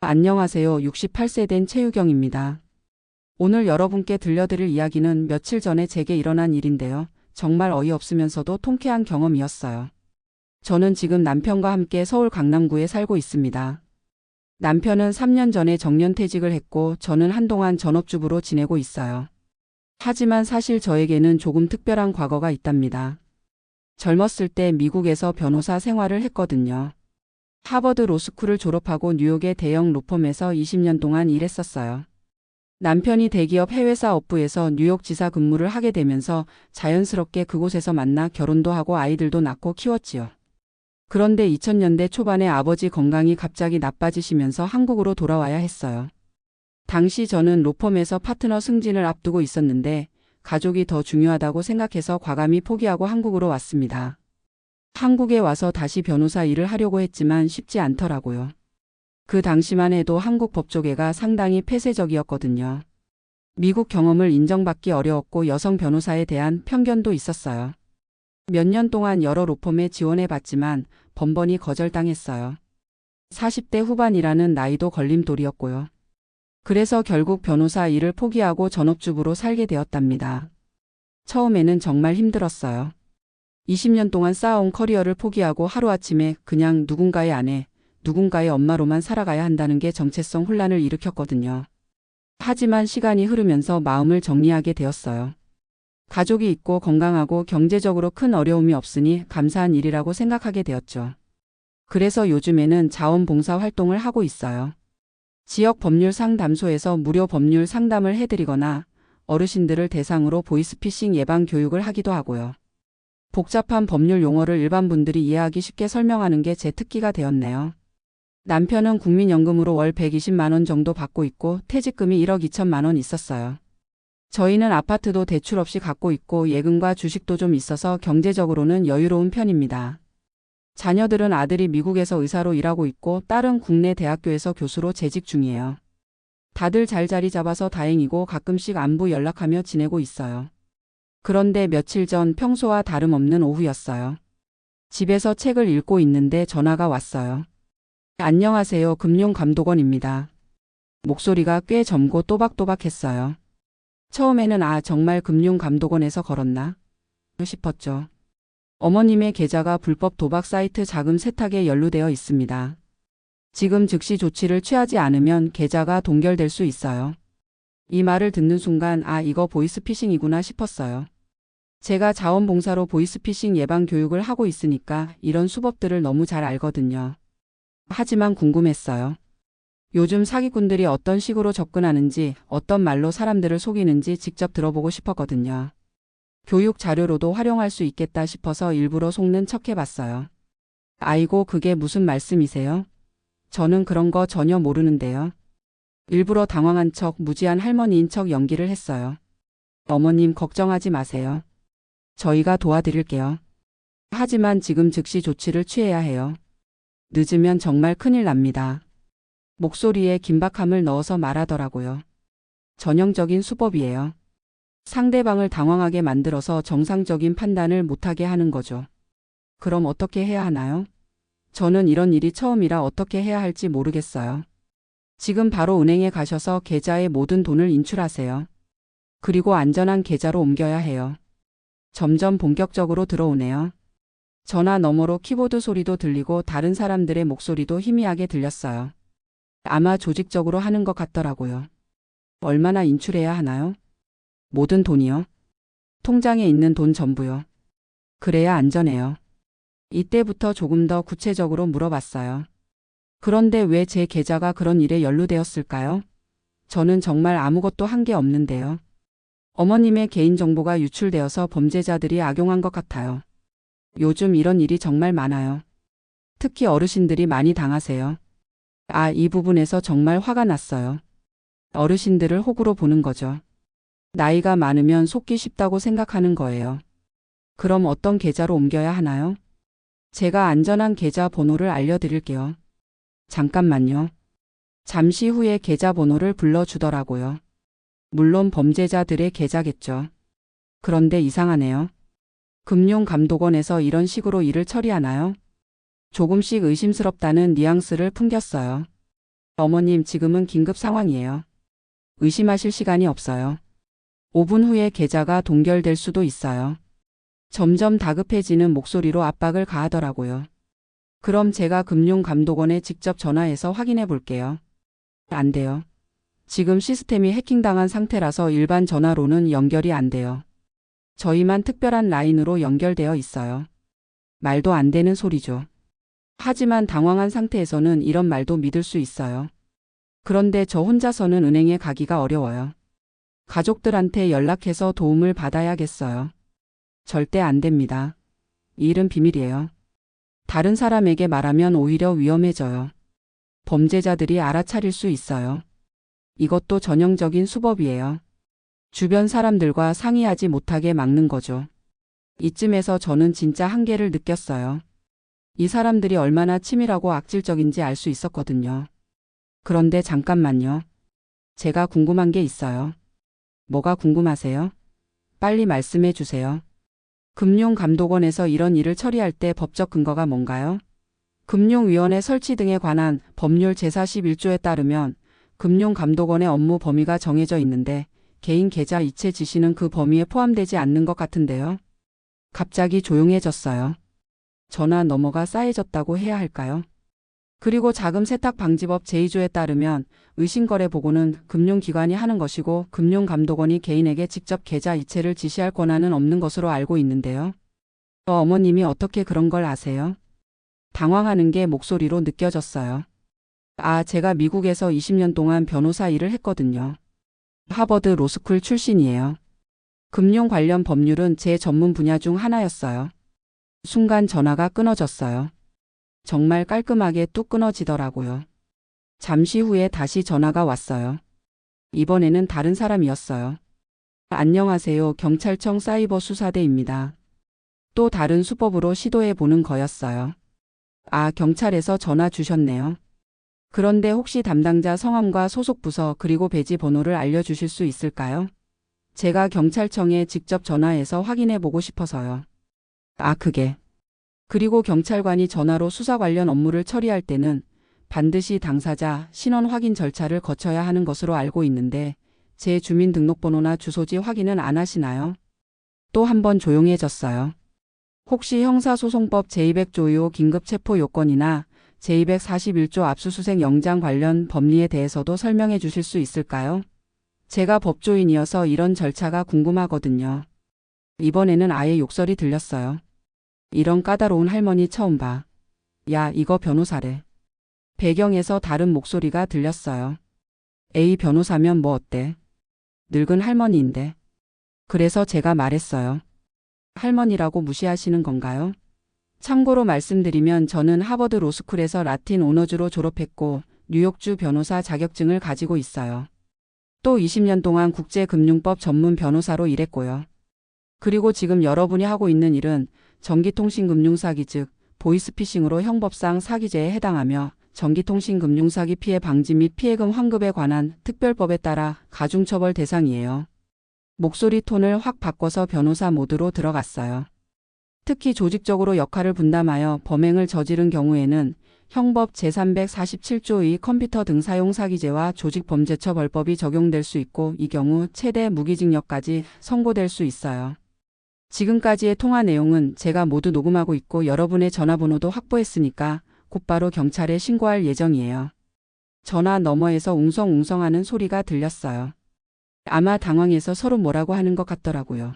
안녕하세요. 68세 된 최유경입니다. 오늘 여러분께 들려드릴 이야기는 며칠 전에 제게 일어난 일인데요. 정말 어이없으면서도 통쾌한 경험이었어요. 저는 지금 남편과 함께 서울 강남구에 살고 있습니다. 남편은 3년 전에 정년퇴직을 했고 저는 한동안 전업주부로 지내고 있어요. 하지만 사실 저에게는 조금 특별한 과거가 있답니다. 젊었을 때 미국에서 변호사 생활을 했거든요. 하버드 로스쿨을 졸업하고 뉴욕의 대형 로펌에서 20년 동안 일했었어요. 남편이 대기업 해외사 업부에서 뉴욕 지사 근무를 하게 되면서 자연스럽게 그곳에서 만나 결혼도 하고 아이들도 낳고 키웠지요. 그런데 2000년대 초반에 아버지 건강이 갑자기 나빠지시면서 한국으로 돌아와야 했어요. 당시 저는 로펌에서 파트너 승진을 앞두고 있었는데 가족이 더 중요하다고 생각해서 과감히 포기하고 한국으로 왔습니다. 한국에 와서 다시 변호사 일을 하려고 했지만 쉽지 않더라고요. 그 당시만 해도 한국 법조계가 상당히 폐쇄적이었거든요. 미국 경험을 인정받기 어려웠고 여성 변호사에 대한 편견도 있었어요. 몇 년 동안 여러 로펌에 지원해봤지만 번번이 거절당했어요. 40대 후반이라는 나이도 걸림돌이었고요. 그래서 결국 변호사 일을 포기하고 전업주부로 살게 되었답니다. 처음에는 정말 힘들었어요. 20년 동안 쌓아온 커리어를 포기하고 하루아침에 그냥 누군가의 아내, 누군가의 엄마로만 살아가야 한다는 게 정체성 혼란을 일으켰거든요. 하지만 시간이 흐르면서 마음을 정리하게 되었어요. 가족이 있고 건강하고 경제적으로 큰 어려움이 없으니 감사한 일이라고 생각하게 되었죠. 그래서 요즘에는 자원봉사 활동을 하고 있어요. 지역 법률 상담소에서 무료 법률 상담을 해드리거나 어르신들을 대상으로 보이스피싱 예방 교육을 하기도 하고요. 복잡한 법률 용어를 일반 분들이 이해하기 쉽게 설명하는 게 제 특기가 되었네요. 남편은 국민연금으로 월 120만 원 정도 받고 있고 퇴직금이 1억 2천만 원 있었어요. 저희는 아파트도 대출 없이 갖고 있고 예금과 주식도 좀 있어서 경제적으로는 여유로운 편입니다. 자녀들은 아들이 미국에서 의사로 일하고 있고 딸은 국내 대학교에서 교수로 재직 중이에요. 다들 잘 자리 잡아서 다행이고 가끔씩 안부 연락하며 지내고 있어요. 그런데 며칠 전 평소와 다름없는 오후였어요. 집에서 책을 읽고 있는데 전화가 왔어요. 안녕하세요. 금융감독원입니다. 목소리가 꽤 젊고 또박또박했어요. 처음에는 정말 금융감독원에서 걸었나 싶었죠. 어머님의 계좌가 불법 도박 사이트 자금 세탁에 연루되어 있습니다. 지금 즉시 조치를 취하지 않으면 계좌가 동결될 수 있어요. 이 말을 듣는 순간 이거 보이스피싱이구나 싶었어요. 제가 자원봉사로 보이스피싱 예방 교육을 하고 있으니까 이런 수법들을 너무 잘 알거든요. 하지만 궁금했어요. 요즘 사기꾼들이 어떤 식으로 접근하는지, 어떤 말로 사람들을 속이는지 직접 들어보고 싶었거든요. 교육 자료로도 활용할 수 있겠다 싶어서 일부러 속는 척 해봤어요. 아이고, 그게 무슨 말씀이세요? 저는 그런 거 전혀 모르는데요. 일부러 당황한 척, 무지한 할머니인 척 연기를 했어요. 어머님 걱정하지 마세요. 저희가 도와드릴게요. 하지만 지금 즉시 조치를 취해야 해요. 늦으면 정말 큰일 납니다. 목소리에 긴박함을 넣어서 말하더라고요. 전형적인 수법이에요. 상대방을 당황하게 만들어서 정상적인 판단을 못하게 하는 거죠. 그럼 어떻게 해야 하나요? 저는 이런 일이 처음이라 어떻게 해야 할지 모르겠어요. 지금 바로 은행에 가셔서 계좌에 모든 돈을 인출하세요. 그리고 안전한 계좌로 옮겨야 해요. 점점 본격적으로 들어오네요. 전화 너머로 키보드 소리도 들리고 다른 사람들의 목소리도 희미하게 들렸어요. 아마 조직적으로 하는 것 같더라고요. 얼마나 인출해야 하나요? 모든 돈이요? 통장에 있는 돈 전부요. 그래야 안전해요. 이때부터 조금 더 구체적으로 물어봤어요. 그런데 왜 제 계좌가 그런 일에 연루되었을까요? 저는 정말 아무것도 한 게 없는데요. 어머님의 개인정보가 유출되어서 범죄자들이 악용한 것 같아요. 요즘 이런 일이 정말 많아요. 특히 어르신들이 많이 당하세요. 이 부분에서 정말 화가 났어요. 어르신들을 호구로 보는 거죠. 나이가 많으면 속기 쉽다고 생각하는 거예요. 그럼 어떤 계좌로 옮겨야 하나요? 제가 안전한 계좌 번호를 알려드릴게요. 잠깐만요. 잠시 후에 계좌 번호를 불러주더라고요. 물론 범죄자들의 계좌겠죠. 그런데 이상하네요. 금융감독원에서 이런 식으로 일을 처리하나요? 조금씩 의심스럽다는 뉘앙스를 풍겼어요. 어머님, 지금은 긴급 상황이에요. 의심하실 시간이 없어요. 5분 후에 계좌가 동결될 수도 있어요. 점점 다급해지는 목소리로 압박을 가하더라고요. 그럼 제가 금융감독원에 직접 전화해서 확인해 볼게요. 안 돼요. 지금 시스템이 해킹당한 상태라서 일반 전화로는 연결이 안 돼요. 저희만 특별한 라인으로 연결되어 있어요. 말도 안 되는 소리죠. 하지만 당황한 상태에서는 이런 말도 믿을 수 있어요. 그런데 저 혼자서는 은행에 가기가 어려워요. 가족들한테 연락해서 도움을 받아야겠어요. 절대 안 됩니다. 이 일은 비밀이에요. 다른 사람에게 말하면 오히려 위험해져요. 범죄자들이 알아차릴 수 있어요. 이것도 전형적인 수법이에요. 주변 사람들과 상의하지 못하게 막는 거죠. 이쯤에서 저는 진짜 한계를 느꼈어요. 이 사람들이 얼마나 치밀하고 악질적인지 알 수 있었거든요. 그런데 잠깐만요. 제가 궁금한 게 있어요. 뭐가 궁금하세요? 빨리 말씀해 주세요. 금융감독원에서 이런 일을 처리할 때 법적 근거가 뭔가요? 금융위원회 설치 등에 관한 법률 제41조에 따르면 금융감독원의 업무 범위가 정해져 있는데 개인 계좌 이체 지시는 그 범위에 포함되지 않는 것 같은데요. 갑자기 조용해졌어요. 전화 너머가 쌓여졌다고 해야 할까요? 그리고 자금세탁방지법 제2조에 따르면 의심거래 보고는 금융기관이 하는 것이고 금융감독원이 개인에게 직접 계좌 이체를 지시할 권한은 없는 것으로 알고 있는데요. 어머님이 어떻게 그런 걸 아세요? 당황하는 게 목소리로 느껴졌어요. 제가 미국에서 20년 동안 변호사 일을 했거든요. 하버드 로스쿨 출신이에요. 금융 관련 법률은 제 전문 분야 중 하나였어요. 순간 전화가 끊어졌어요. 정말 깔끔하게 뚝 끊어지더라고요. 잠시 후에 다시 전화가 왔어요. 이번에는 다른 사람이었어요. 안녕하세요. 경찰청 사이버 수사대입니다. 또 다른 수법으로 시도해 보는 거였어요. 경찰에서 전화 주셨네요. 그런데 혹시 담당자 성함과 소속 부서 그리고 배지 번호를 알려주실 수 있을까요? 제가 경찰청에 직접 전화해서 확인해 보고 싶어서요. 그게. 그리고 경찰관이 전화로 수사 관련 업무를 처리할 때는 반드시 당사자 신원 확인 절차를 거쳐야 하는 것으로 알고 있는데 제 주민등록번호나 주소지 확인은 안 하시나요? 또 한 번 조용해졌어요. 혹시 형사소송법 제200조 2호 긴급체포 요건이나 제241조 압수수색 영장 관련 법리에 대해서도 설명해 주실 수 있을까요? 제가 법조인이어서 이런 절차가 궁금하거든요. 이번에는 아예 욕설이 들렸어요. 이런 까다로운 할머니 처음 봐. 야, 이거 변호사래. 배경에서 다른 목소리가 들렸어요. A 변호사면 뭐 어때? 늙은 할머니인데. 그래서 제가 말했어요. 할머니라고 무시하시는 건가요? 참고로 말씀드리면 저는 하버드 로스쿨에서 라틴 오너즈로 졸업했고 뉴욕주 변호사 자격증을 가지고 있어요. 또 20년 동안 국제금융법 전문 변호사로 일했고요. 그리고 지금 여러분이 하고 있는 일은 전기통신금융사기 즉 보이스피싱으로 형법상 사기죄에 해당하며 전기통신금융사기 피해 방지 및 피해금 환급에 관한 특별법에 따라 가중처벌 대상이에요. 목소리 톤을 확 바꿔서 변호사 모드로 들어갔어요. 특히 조직적으로 역할을 분담하여 범행을 저지른 경우에는 형법 제347조 2 컴퓨터 등 사용 사기죄와 조직범죄처벌법이 적용될 수 있고 이 경우 최대 무기징역까지 선고될 수 있어요. 지금까지의 통화 내용은 제가 모두 녹음하고 있고 여러분의 전화번호도 확보했으니까 곧바로 경찰에 신고할 예정이에요. 전화 너머에서 웅성웅성하는 소리가 들렸어요. 아마 당황해서 서로 뭐라고 하는 것 같더라고요.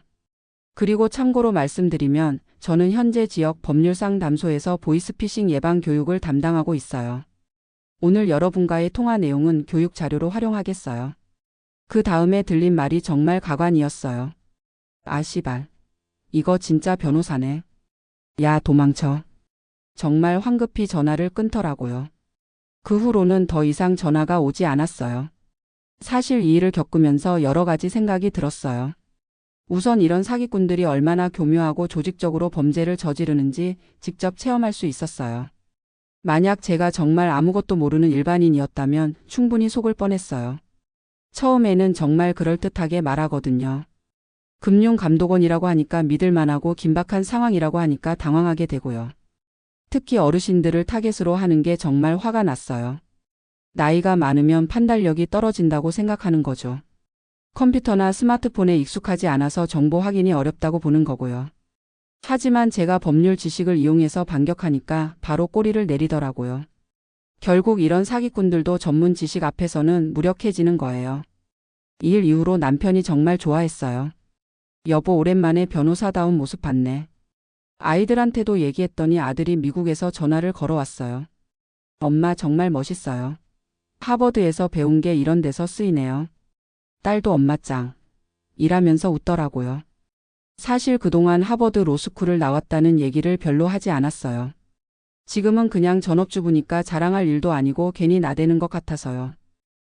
그리고 참고로 말씀드리면 저는 현재 지역 법률상담소에서 보이스피싱 예방 교육을 담당하고 있어요. 오늘 여러분과의 통화 내용은 교육 자료로 활용하겠어요. 그 다음에 들린 말이 정말 가관이었어요. 씨발. 이거 진짜 변호사네. 야, 도망쳐. 정말 황급히 전화를 끊더라고요. 그 후로는 더 이상 전화가 오지 않았어요. 사실 이 일을 겪으면서 여러 가지 생각이 들었어요. 우선 이런 사기꾼들이 얼마나 교묘하고 조직적으로 범죄를 저지르는지 직접 체험할 수 있었어요. 만약 제가 정말 아무것도 모르는 일반인이었다면 충분히 속을 뻔했어요. 처음에는 정말 그럴듯하게 말하거든요. 금융감독원이라고 하니까 믿을만하고 긴박한 상황이라고 하니까 당황하게 되고요. 특히 어르신들을 타겟으로 하는 게 정말 화가 났어요. 나이가 많으면 판단력이 떨어진다고 생각하는 거죠. 컴퓨터나 스마트폰에 익숙하지 않아서 정보 확인이 어렵다고 보는 거고요. 하지만 제가 법률 지식을 이용해서 반격하니까 바로 꼬리를 내리더라고요. 결국 이런 사기꾼들도 전문 지식 앞에서는 무력해지는 거예요. 이 일 이후로 남편이 정말 좋아했어요. 여보, 오랜만에 변호사다운 모습 봤네. 아이들한테도 얘기했더니 아들이 미국에서 전화를 걸어왔어요. 엄마 정말 멋있어요. 하버드에서 배운 게 이런 데서 쓰이네요. 딸도 엄마 짱. 이라면서 웃더라고요. 사실 그동안 하버드 로스쿨을 나왔다는 얘기를 별로 하지 않았어요. 지금은 그냥 전업주부니까 자랑할 일도 아니고 괜히 나대는 것 같아서요.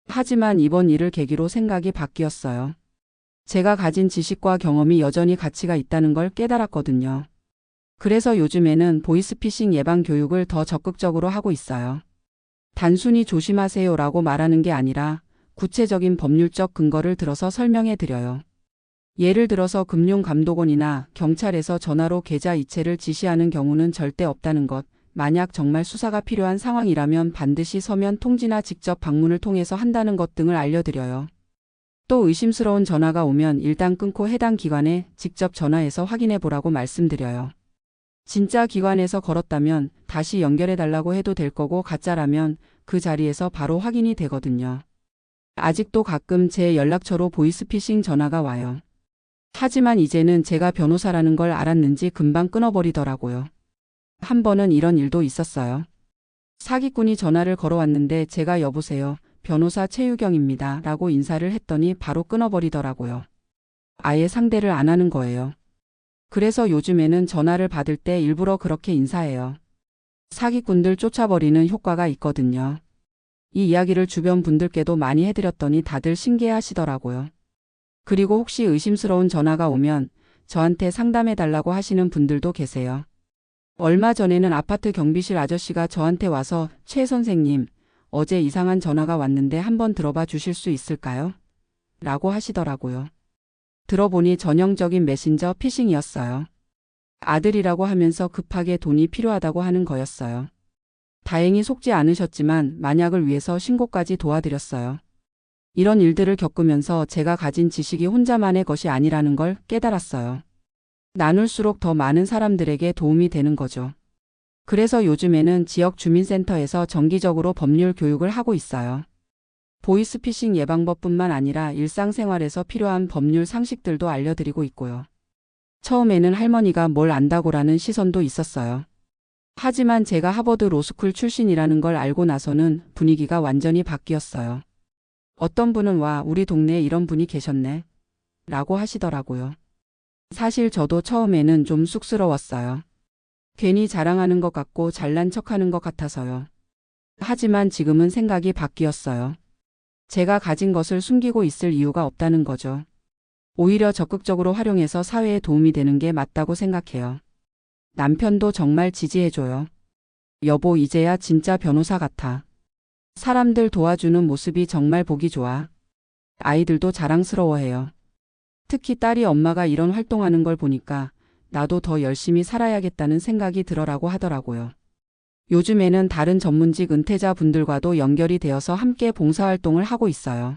하지만 이번 일을 계기로 생각이 바뀌었어요. 제가 가진 지식과 경험이 여전히 가치가 있다는 걸 깨달았거든요. 그래서 요즘에는 보이스피싱 예방 교육을 더 적극적으로 하고 있어요. 단순히 조심하세요라고 말하는 게 아니라 구체적인 법률적 근거를 들어서 설명해 드려요. 예를 들어서 금융감독원이나 경찰에서 전화로 계좌 이체를 지시하는 경우는 절대 없다는 것, 만약 정말 수사가 필요한 상황이라면 반드시 서면 통지나 직접 방문을 통해서 한다는 것 등을 알려드려요. 또 의심스러운 전화가 오면 일단 끊고 해당 기관에 직접 전화해서 확인해 보라고 말씀드려요. 진짜 기관에서 걸었다면 다시 연결해 달라고 해도 될 거고, 가짜라면 그 자리에서 바로 확인이 되거든요. 아직도 가끔 제 연락처로 보이스피싱 전화가 와요. 하지만 이제는 제가 변호사라는 걸 알았는지 금방 끊어버리더라고요. 한 번은 이런 일도 있었어요. 사기꾼이 전화를 걸어왔는데 제가 여보세요, 변호사 최유경입니다 라고 인사를 했더니 바로 끊어버리더라고요. 아예 상대를 안 하는 거예요. 그래서 요즘에는 전화를 받을 때 일부러 그렇게 인사해요. 사기꾼들 쫓아버리는 효과가 있거든요. 이 이야기를 주변 분들께도 많이 해드렸더니 다들 신기해 하시더라고요. 그리고 혹시 의심스러운 전화가 오면 저한테 상담해달라고 하시는 분들도 계세요. 얼마 전에는 아파트 경비실 아저씨가 저한테 와서 최 선생님, 어제 이상한 전화가 왔는데 한번 들어봐 주실 수 있을까요? 라고 하시더라고요. 들어보니 전형적인 메신저 피싱이었어요. 아들이라고 하면서 급하게 돈이 필요하다고 하는 거였어요. 다행히 속지 않으셨지만 만약을 위해서 신고까지 도와드렸어요. 이런 일들을 겪으면서 제가 가진 지식이 혼자만의 것이 아니라는 걸 깨달았어요. 나눌수록 더 많은 사람들에게 도움이 되는 거죠. 그래서 요즘에는 지역 주민센터에서 정기적으로 법률 교육을 하고 있어요. 보이스피싱 예방법뿐만 아니라 일상생활에서 필요한 법률 상식들도 알려드리고 있고요. 처음에는 할머니가 뭘 안다고라는 시선도 있었어요. 하지만 제가 하버드 로스쿨 출신이라는 걸 알고 나서는 분위기가 완전히 바뀌었어요. 어떤 분은 와, 우리 동네에 이런 분이 계셨네 라고 하시더라고요. 사실 저도 처음에는 좀 쑥스러웠어요. 괜히 자랑하는 것 같고 잘난 척하는 것 같아서요. 하지만 지금은 생각이 바뀌었어요. 제가 가진 것을 숨기고 있을 이유가 없다는 거죠. 오히려 적극적으로 활용해서 사회에 도움이 되는 게 맞다고 생각해요. 남편도 정말 지지해줘요. 여보, 이제야 진짜 변호사 같아. 사람들 도와주는 모습이 정말 보기 좋아. 아이들도 자랑스러워해요. 특히 딸이 엄마가 이런 활동하는 걸 보니까 나도 더 열심히 살아야겠다는 생각이 들어라고 하더라고요. 요즘에는 다른 전문직 은퇴자 분들과도 연결이 되어서 함께 봉사활동을 하고 있어요.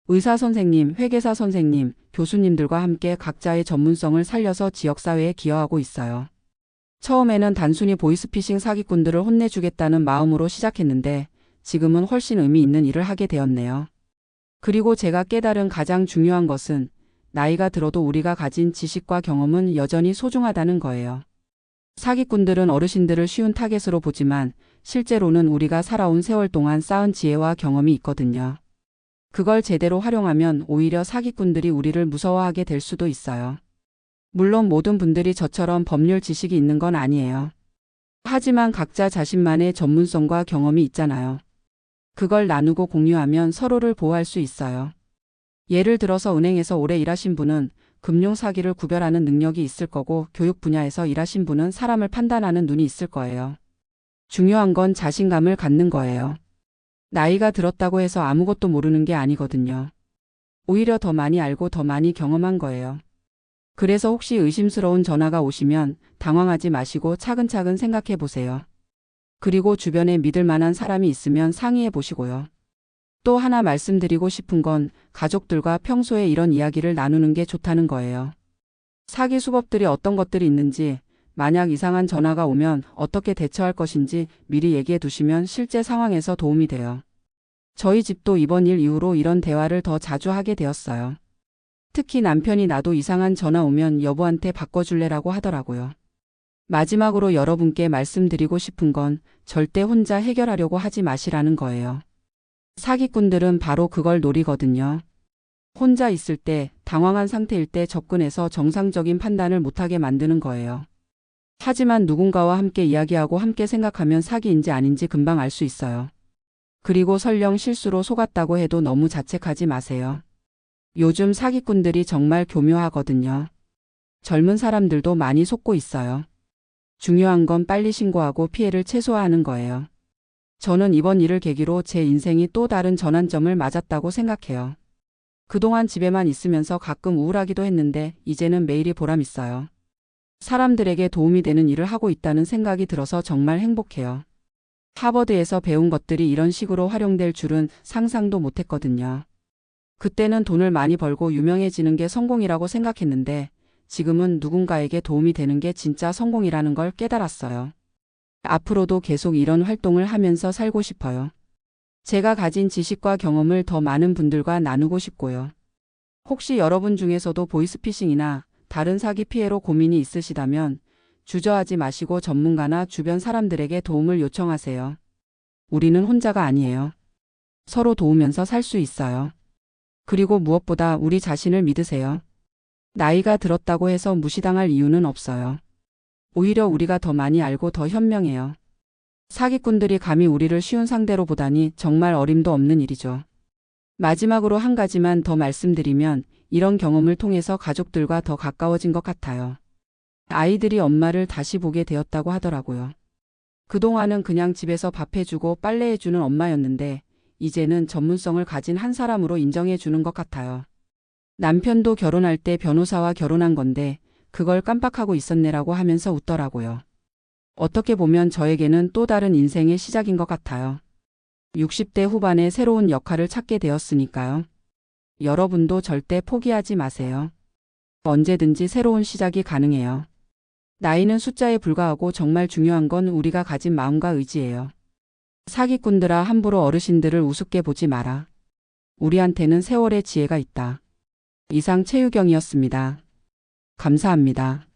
의사 선생님, 회계사 선생님, 교수님들과 함께 각자의 전문성을 살려서 지역사회에 기여하고 있어요. 처음에는 단순히 보이스피싱 사기꾼들을 혼내주겠다는 마음으로 시작했는데 지금은 훨씬 의미 있는 일을 하게 되었네요. 그리고 제가 깨달은 가장 중요한 것은 나이가 들어도 우리가 가진 지식과 경험은 여전히 소중하다는 거예요. 사기꾼들은 어르신들을 쉬운 타겟으로 보지만 실제로는 우리가 살아온 세월 동안 쌓은 지혜와 경험이 있거든요. 그걸 제대로 활용하면 오히려 사기꾼들이 우리를 무서워하게 될 수도 있어요. 물론 모든 분들이 저처럼 법률 지식이 있는 건 아니에요. 하지만 각자 자신만의 전문성과 경험이 있잖아요. 그걸 나누고 공유하면 서로를 보호할 수 있어요. 예를 들어서 은행에서 오래 일하신 분은 금융 사기를 구별하는 능력이 있을 거고, 교육 분야에서 일하신 분은 사람을 판단하는 눈이 있을 거예요. 중요한 건 자신감을 갖는 거예요. 나이가 들었다고 해서 아무것도 모르는 게 아니거든요. 오히려 더 많이 알고 더 많이 경험한 거예요. 그래서 혹시 의심스러운 전화가 오시면 당황하지 마시고 차근차근 생각해 보세요. 그리고 주변에 믿을 만한 사람이 있으면 상의해 보시고요. 또 하나 말씀드리고 싶은 건 가족들과 평소에 이런 이야기를 나누는 게 좋다는 거예요. 사기 수법들이 어떤 것들이 있는지, 만약 이상한 전화가 오면 어떻게 대처할 것인지 미리 얘기해 두시면 실제 상황에서 도움이 돼요. 저희 집도 이번 일 이후로 이런 대화를 더 자주 하게 되었어요. 특히 남편이 나도 이상한 전화 오면 여보한테 바꿔줄래라고 하더라고요. 마지막으로 여러분께 말씀드리고 싶은 건 절대 혼자 해결하려고 하지 마시라는 거예요. 사기꾼들은 바로 그걸 노리거든요. 혼자 있을 때, 당황한 상태일 때 접근해서 정상적인 판단을 못하게 만드는 거예요. 하지만 누군가와 함께 이야기하고 함께 생각하면 사기인지 아닌지 금방 알 수 있어요. 그리고 설령 실수로 속았다고 해도 너무 자책하지 마세요. 요즘 사기꾼들이 정말 교묘하거든요. 젊은 사람들도 많이 속고 있어요. 중요한 건 빨리 신고하고 피해를 최소화하는 거예요. 저는 이번 일을 계기로 제 인생이 또 다른 전환점을 맞았다고 생각해요. 그동안 집에만 있으면서 가끔 우울하기도 했는데 이제는 매일이 보람 있어요. 사람들에게 도움이 되는 일을 하고 있다는 생각이 들어서 정말 행복해요. 하버드에서 배운 것들이 이런 식으로 활용될 줄은 상상도 못했거든요. 그때는 돈을 많이 벌고 유명해지는 게 성공이라고 생각했는데 지금은 누군가에게 도움이 되는 게 진짜 성공이라는 걸 깨달았어요. 앞으로도 계속 이런 활동을 하면서 살고 싶어요. 제가 가진 지식과 경험을 더 많은 분들과 나누고 싶고요. 혹시 여러분 중에서도 보이스피싱이나 다른 사기 피해로 고민이 있으시다면 주저하지 마시고 전문가나 주변 사람들에게 도움을 요청하세요. 우리는 혼자가 아니에요. 서로 도우면서 살 수 있어요. 그리고 무엇보다 우리 자신을 믿으세요. 나이가 들었다고 해서 무시당할 이유는 없어요. 오히려 우리가 더 많이 알고 더 현명해요. 사기꾼들이 감히 우리를 쉬운 상대로 보다니 정말 어림도 없는 일이죠. 마지막으로 한 가지만 더 말씀드리면 이런 경험을 통해서 가족들과 더 가까워진 것 같아요. 아이들이 엄마를 다시 보게 되었다고 하더라고요. 그동안은 그냥 집에서 밥 해주고 빨래해주는 엄마였는데 이제는 전문성을 가진 한 사람으로 인정해주는 것 같아요. 남편도 결혼할 때 변호사와 결혼한 건데 그걸 깜빡하고 있었네라고 하면서 웃더라고요. 어떻게 보면 저에게는 또 다른 인생의 시작인 것 같아요. 60대 후반에 새로운 역할을 찾게 되었으니까요. 여러분도 절대 포기하지 마세요. 언제든지 새로운 시작이 가능해요. 나이는 숫자에 불과하고 정말 중요한 건 우리가 가진 마음과 의지예요. 사기꾼들아 함부로 어르신들을 우습게 보지 마라. 우리한테는 세월의 지혜가 있다. 이상 최유경이었습니다. 감사합니다.